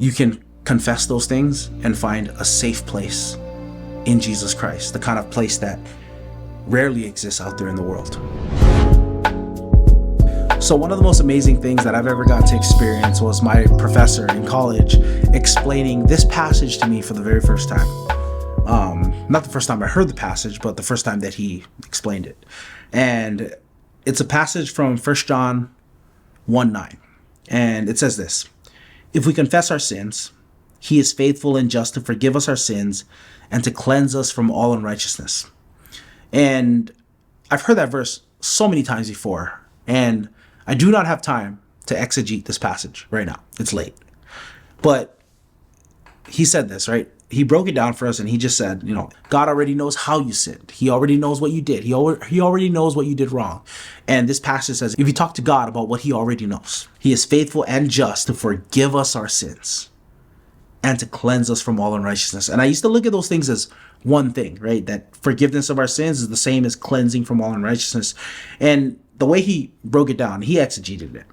You can confess those things and find a safe place in Jesus Christ, the kind of place that rarely exists out there in the world. So one of the most amazing things that I've ever got to experience was my professor in college explaining this passage to me for the very first time. Not the first time I heard the passage, but the first time that he explained it. And it's a passage from 1 John 1:9. And it says this: "If we confess our sins, he is faithful and just to forgive us our sins and to cleanse us from all unrighteousness." And I've heard that verse so many times before, and I do not have time to exegete this passage right now. It's late. But he said this, right? He broke it down for us, and he just said, God already knows how you sinned. He already knows what you did. He already knows what you did wrong. And this passage says, if you talk to God about what he already knows, he is faithful and just to forgive us our sins and to cleanse us from all unrighteousness. And I used to look at those things as one thing, right? That forgiveness of our sins is the same as cleansing from all unrighteousness. And the way he broke it down, he exegeted it.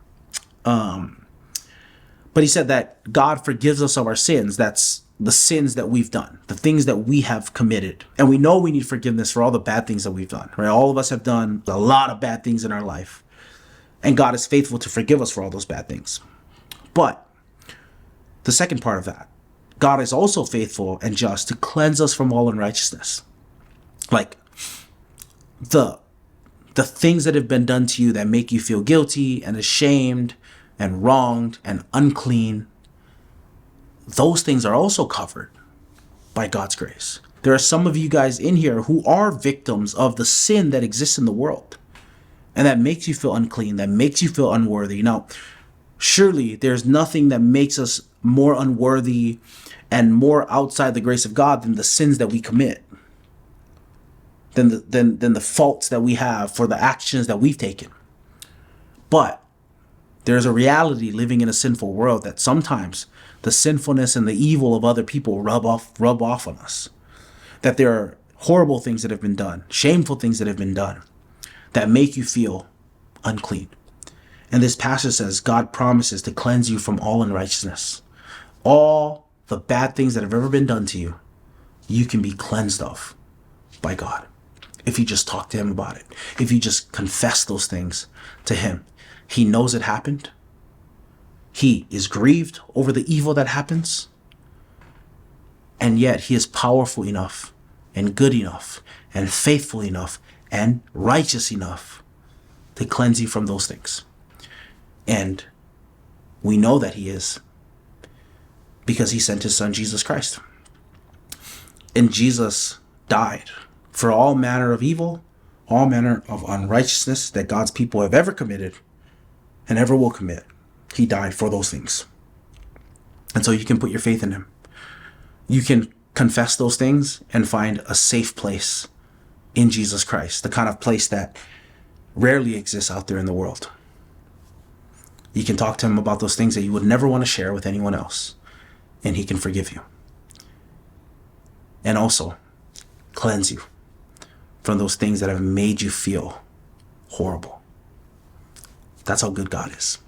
But he said that God forgives us of our sins. That's the sins that we've done, the things that we have committed. And we know we need forgiveness for all the bad things that we've done, right? All of us have done a lot of bad things in our life. And God is faithful to forgive us for all those bad things. But the second part of that, God is also faithful and just to cleanse us from all unrighteousness. Like the things that have been done to you that make you feel guilty and ashamed and wronged and unclean, those things are also covered by God's grace. There are some of you guys in here who are victims of the sin that exists in the world, and that makes you feel unclean, that makes you feel unworthy. Now, surely there's nothing that makes us more unworthy and more outside the grace of God than the sins that we commit, than the faults that we have for the actions that we've taken. But there's a reality living in a sinful world that sometimes the sinfulness and the evil of other people rub off on us. That there are horrible things that have been done, shameful things that have been done, that make you feel unclean. And this passage says God promises to cleanse you from all unrighteousness. All the bad things that have ever been done to you, you can be cleansed of by God. If you just talk to him about it. If you just confess those things to him. He knows it happened. He is grieved over the evil that happens. And yet he is powerful enough and good enough and faithful enough and righteous enough to cleanse you from those things. And we know that he is because he sent his son, Jesus Christ. And Jesus died for all manner of evil, all manner of unrighteousness that God's people have ever committed and ever will commit. He died for those things. And so you can put your faith in him. You can confess those things and find a safe place in Jesus Christ, the kind of place that rarely exists out there in the world. You can talk to him about those things that you would never want to share with anyone else, and he can forgive you. And also cleanse you from those things that have made you feel horrible. That's how good God is.